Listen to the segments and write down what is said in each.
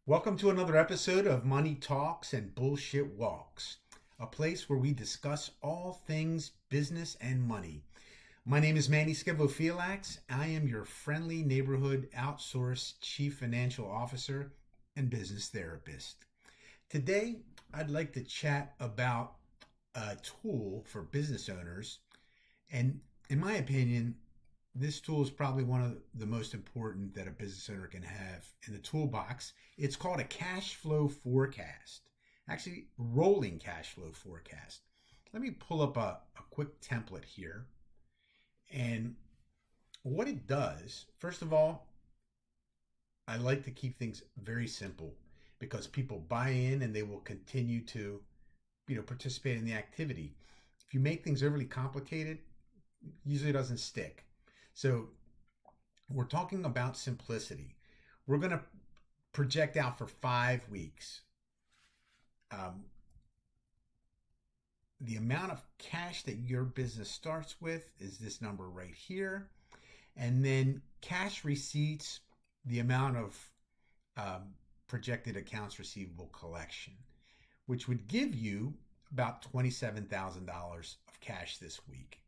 Welcome to another episode of Money Talks and Bullshit Walks, a place where we discuss all things business and money. My name is Manny Scevofelax. I am your friendly neighborhood outsourced chief financial officer and business therapist. Today, I'd like to chat about a tool for business owners. And in my opinion, this tool is probably one of the most important that a business owner can have in the toolbox. It's called a cash flow forecast, actually, rolling cash flow forecast. Let me pull up a quick template here. And what it does, first of all, I like to keep things very simple because people buy in and they will continue to, participate in the activity. If you make things overly complicated, usually it doesn't stick. So we're talking about simplicity. We're going to project out for 5 weeks. The amount of cash that your business starts with is this number right here. And then cash receipts, the amount of projected accounts receivable collection, which would give you about $27,000 of cash this week.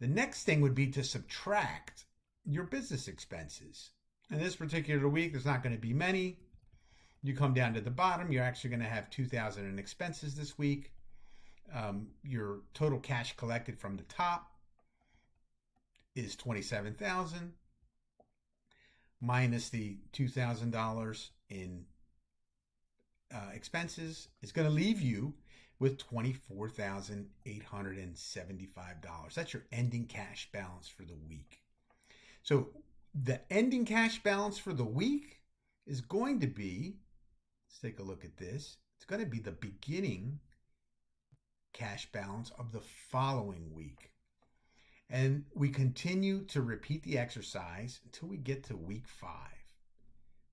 The next thing would be to subtract your business expenses. In this particular week, there's not going to be many. You come down to the bottom, you're actually going to have $2,000 in expenses this week. Your total cash collected from the top is $27,000 minus the $2,000 in expenses is going to leave you with $24,875. That's your ending cash balance for the week. So the ending cash balance for the week is going to be, let's take a look at this. It's going to be the beginning cash balance of the following week. And we continue to repeat the exercise until we get to week 5.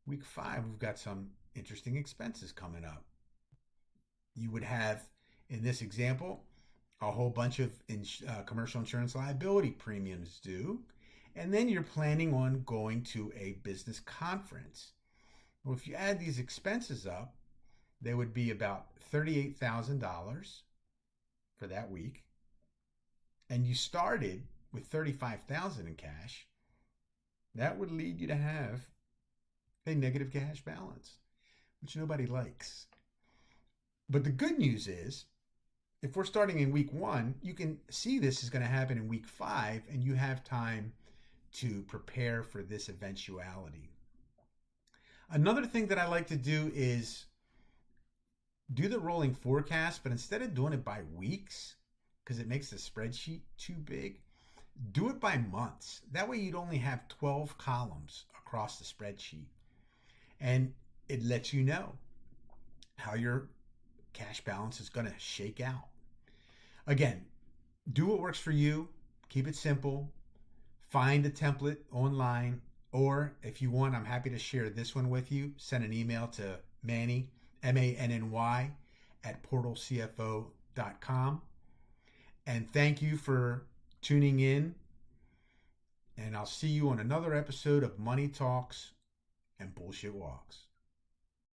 Week 5, we've got some interesting expenses coming up. You would have, in this example, a whole bunch of commercial insurance liability premiums due, and then you're planning on going to a business conference. Well, if you add these expenses up, they would be about $38,000 for that week, and you started with $35,000 in cash. That would lead you to have a negative cash balance, which nobody likes. But the good news is, if we're starting in week 1, you can see this is going to happen in week 5, and you have time to prepare for this eventuality. Another thing that I like to do is do the rolling forecast, but instead of doing it by weeks, because it makes the spreadsheet too big, do it by months. That way you'd only have 12 columns across the spreadsheet. And it lets you know how your cash balance is going to shake out. Again, do what works for you. Keep it simple. Find a template online, or if you want, I'm happy to share this one with you. Send an email to Manny, MANNY, at portalcfo.com. And thank you for tuning in. And I'll see you on another episode of Money Talks and Bullshit Walks.